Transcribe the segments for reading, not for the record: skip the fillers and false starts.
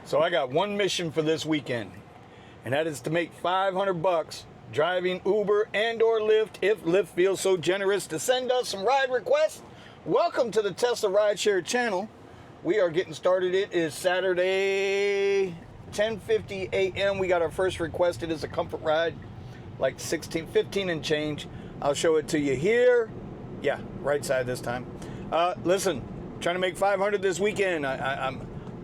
So I got one mission for this weekend, and that is to make $500 driving Uber and or Lyft if Lyft feels so generous to send us some ride requests. Welcome to the Tesla Rideshare channel. We are getting started. It is Saturday, 10:50 a.m. We got our first request. It is a comfort ride, like 15 and change. I'll show it to you here. Yeah, right side this time. Listen, trying to make 500 this weekend.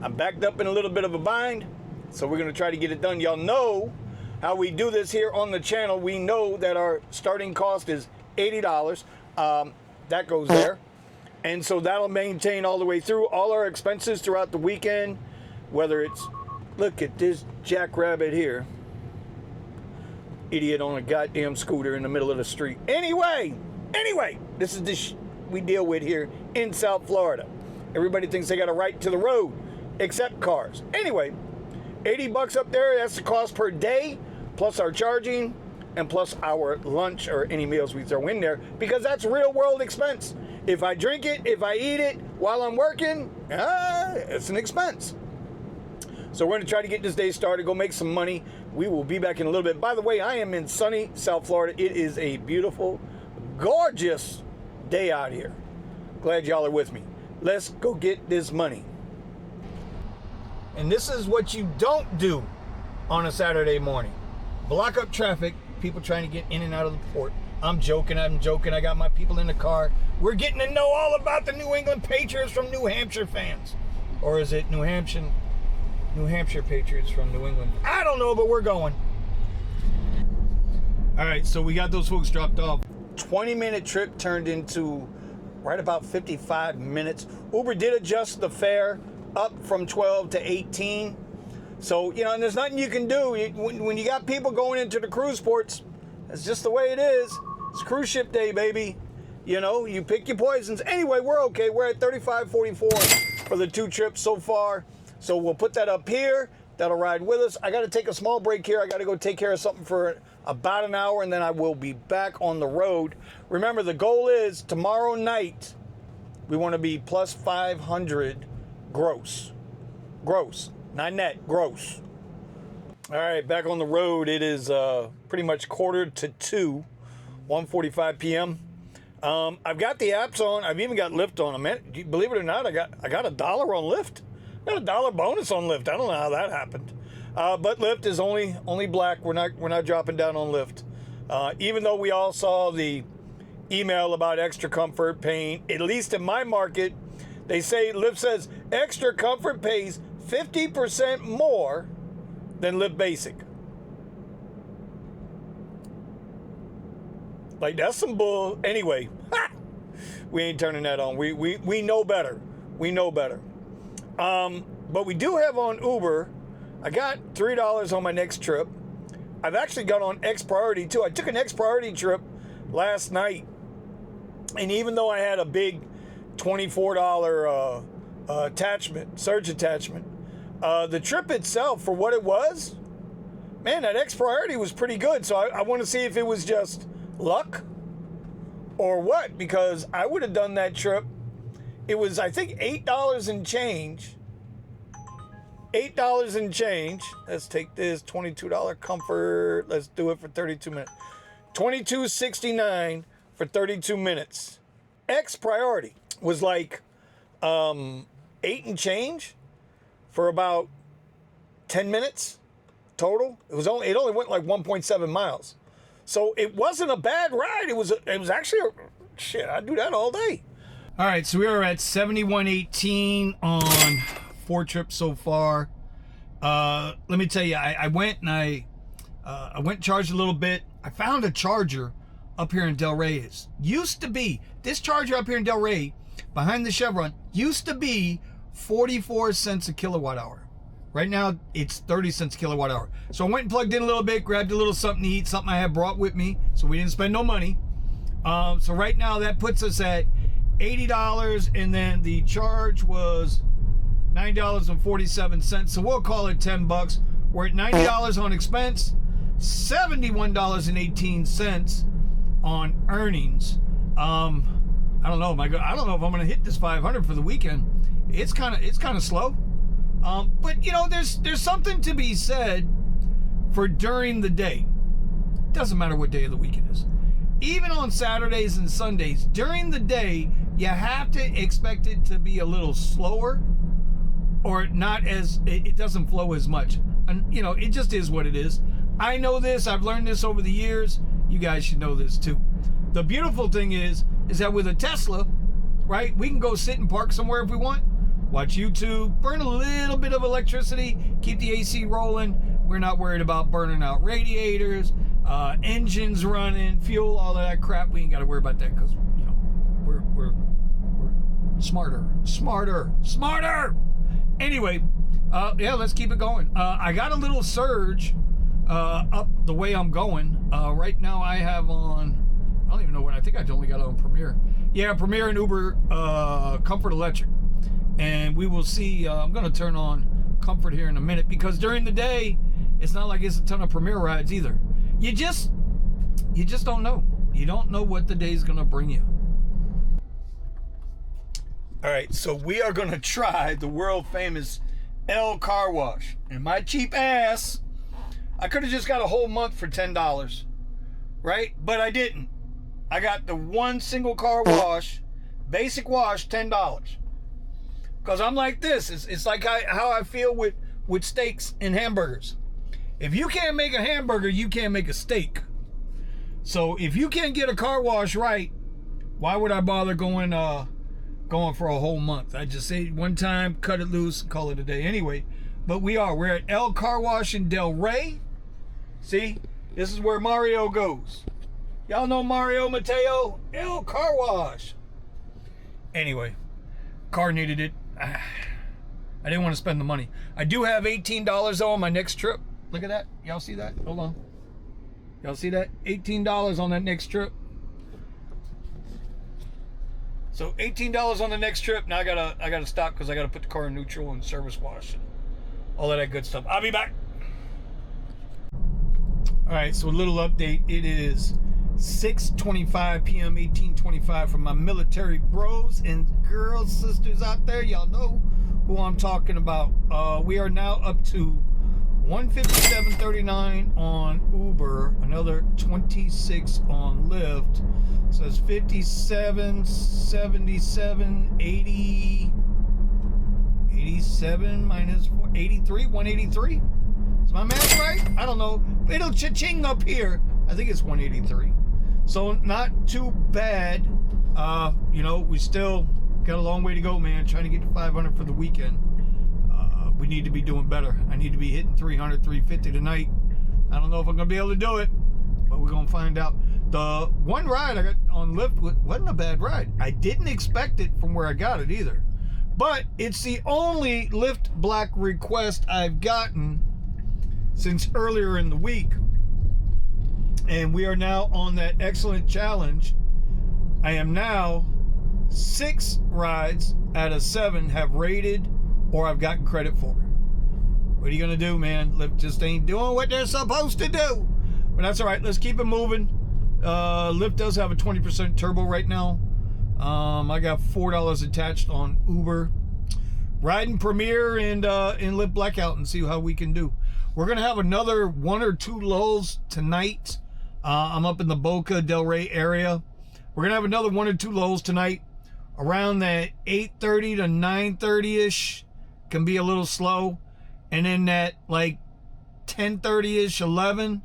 I'm backed up in a little bit of a bind, so we're going to try to get it done. Y'all know how we do this here on the channel. We know that our starting cost is $80. That goes there. And so that'll maintain all the way through all our expenses throughout the weekend, whether it's, look at this jackrabbit here. Idiot on a goddamn scooter in the middle of the street. Anyway, this is the we deal with here in South Florida. Everybody thinks they got a right to the road, except cars. Anyway, $80 up there, that's the cost per day, plus our charging, and plus our lunch or any meals we throw in there, because that's real world expense. If I drink it, if I eat it while I'm working, it's an expense. So we're going to try to get this day started, go make some money. We will be back in a little bit. By the way, I am in sunny South Florida. It is a beautiful, gorgeous day out here. Glad y'all are with me. Let's go get this money. And this is what you don't do on a Saturday morning. Block up traffic, people trying to get in and out of the port. I'm joking. I got my people in the car. We're getting to know all about the New England Patriots from New Hampshire fans. Or is it New Hampshire Patriots from New England? I don't know, but we're going. All right, so we got those folks dropped off. 20-minute trip turned into right about 55 minutes. Uber did adjust the fare up from 12 to 18. So, and there's nothing you can do. When you got people going into the cruise ports, that's just the way it is. It's cruise ship day, baby. You pick your poisons. Anyway, we're okay. We're at 35.44 for the two trips so far. So we'll put that up here. That'll ride with us. I got to take a small break here. I got to go take care of something for about an hour, and then I will be back on the road. Remember, the goal is tomorrow night, we want to be plus 500 gross. Gross, not net, gross. All right, back on the road. It is pretty much 1:45, 1:45 p.m. I've got the apps on. I've even got Lyft on. Man, believe it or not, I got $1 on Lyft. Got a $1 bonus on Lyft. I don't know how that happened. But Lyft is only black. We're not dropping down on Lyft. Even though we all saw the email about extra comfort paying, at least in my market, they say Lyft says extra comfort pays 50% more than Lyft Basic. Like, that's some bull. Anyway, we ain't turning that on. We know better. We know better. But we do have on Uber. I got $3 on my next trip. I've actually got on X Priority too. I took an X Priority trip last night, and even though I had a big $24 surge attachment, the trip itself, for what it was, man, that X Priority was pretty good. So I want to see if it was just luck or what, because I would have done that trip. It was, I think, $8 and change. $8 and change. Let's take this $22 comfort. Let's do it for 32 minutes. $22.69 for 32 minutes. X Priority was like 8 and change for about 10 minutes total. It only went like 1.7 miles. So it wasn't a bad ride. It was actually shit. I'd do that all day. All right, so we are at 71.18 on 4 trips so far. Let me tell you, I went and I went and charged a little bit. I found a charger up here in Del Rey. This charger up here in Del Rey, behind the Chevron, used to be 44 cents a kilowatt hour. Right now, it's 30 cents a kilowatt hour. So I went and plugged in a little bit, grabbed a little something to eat, something I had brought with me, so we didn't spend no money. So right now, that puts us at $80, and then the charge was $9.47. So we'll call it $10. We're at $90 on expense, $71.18 on earnings. I don't know. I don't know if I'm going to hit this 500 for the weekend. It's kind of slow. But you know, there's something to be said for during the day. Doesn't matter what day of the week it is. Even on Saturdays and Sundays, during the day, you have to expect it to be a little slower, or not as, it doesn't flow as much. And you know, it just is what it is. I know this, I've learned this over the years. You guys should know this too. The beautiful thing is that with a Tesla, right, we can go sit and park somewhere if we want, watch YouTube, burn a little bit of electricity, keep the AC rolling. We're not worried about burning out radiators, engines running, fuel, all of that crap. We ain't got to worry about that because, you know, we're smarter. Anyway, yeah, let's keep it going. I got a little surge up the way I'm going. Right now I have on, I don't even know what, I think I only got on Premier. Yeah, Premier and Uber Comfort Electric. And we will see, I'm going to turn on Comfort here in a minute, because during the day, it's not like it's a ton of Premier rides either. You just don't know. You don't know what the day's going to bring you. All right, so we are going to try the world famous L car wash. And my cheap ass, I could have just got a whole month for $10, right? But I didn't. I got the one single car wash, basic wash, $10. Because I'm like this. It's like how I feel with steaks and hamburgers. If you can't make a hamburger, you can't make a steak. So if you can't get a car wash right, why would I bother going for a whole month? I just say one time, cut it loose, call it a day. Anyway, but we're at L Car Wash in Del Rey. See, this is where Mario goes. Y'all know Mario Mateo? L Car Wash. Anyway, car needed it. I didn't want to spend the money. I do have $18 though on my next trip. Look at that. Y'all see that? Hold on. Y'all see that? $18 on that next trip. So $18 on the next trip. Now I gotta stop because I gotta put the car in neutral and service wash and all of that good stuff. I'll be back. All right, so a little update. It is 6:25 p.m. 18:25 from my military bros and girls, sisters out there. Y'all know who I'm talking about. We are now up to 157.39 on Uber, another 26 on Lyft. So it's 57, 77, 80, 87 minus 4, 83, 183. Is my math right? I don't know. It'll cha-ching up here. I think it's 183. So not too bad. You know, we still got a long way to go, man. Trying to get to 500 for the weekend. We need to be doing better. I need to be hitting 300, 350 tonight. I don't know if I'm going to be able to do it, but we're going to find out. The one ride I got on Lyft wasn't a bad ride. I didn't expect it from where I got it either. But it's the only Lyft Black request I've gotten since earlier in the week. And we are now on that excellent challenge. I am now 6 rides out of 7 have rated or I've gotten credit for. What are you gonna do, man? Lyft just ain't doing what they're supposed to do. But that's all right. Let's keep it moving. Lyft does have a 20% turbo right now. I got $4 attached on Uber. Riding Premier and Lyft Blackout and see how we can do. We're gonna have another 1 or 2 lulls tonight. I'm up in the Boca Del Rey area. We're gonna have another 1 or 2 lulls tonight. Around that 8:30 to 9:30ish can be a little slow, and then that like 10:30ish, 11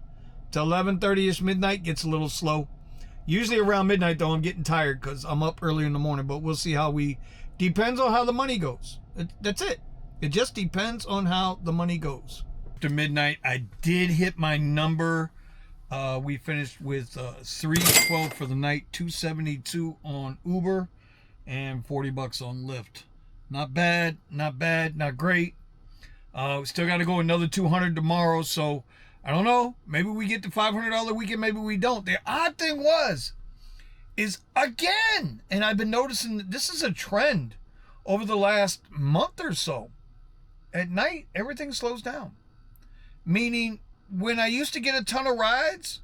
to 11:30ish midnight gets a little slow. Usually around midnight though, I'm getting tired because I'm up early in the morning. But we'll see how depends on how the money goes. That's it. It just depends on how the money goes. After midnight, I did hit my number. We finished with 312 for the night, 272 on Uber, and $40 on Lyft. Not bad, not great. We still got to go another 200 tomorrow, so I don't know. Maybe we get the $500 weekend, maybe we don't. The odd thing is again, and I've been noticing that this is a trend over the last month or so. At night, everything slows down. Meaning, when I used to get a ton of rides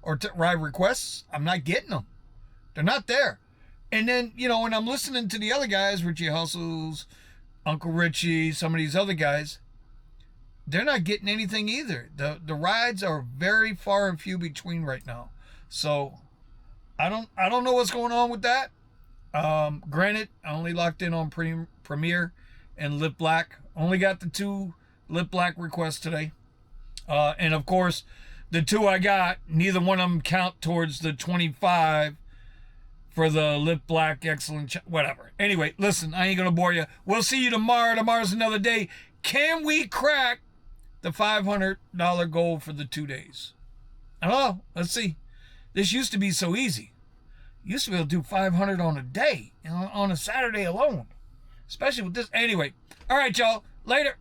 or ride requests, I'm not getting them. They're not there. And then, you know, when I'm listening to the other guys, Richie Hustles, Uncle Richie, some of these other guys, they're not getting anything either. The rides are very far and few between right now. So I don't know what's going on with that. Granted, I only locked in on Premier and Lyft Black. Only got the 2 Lyft Black requests today. And of course, the 2 I got, neither one of them count towards the 25 for the Lyft Black Excellent, whatever. Anyway, listen, I ain't going to bore you. We'll see you tomorrow. Tomorrow's another day. Can we crack the $500 goal for the 2 days? I don't know. Let's see. This used to be so easy. Used to be able to do 500 on a day, on a Saturday alone. Especially with this. Anyway. All right, y'all. Later.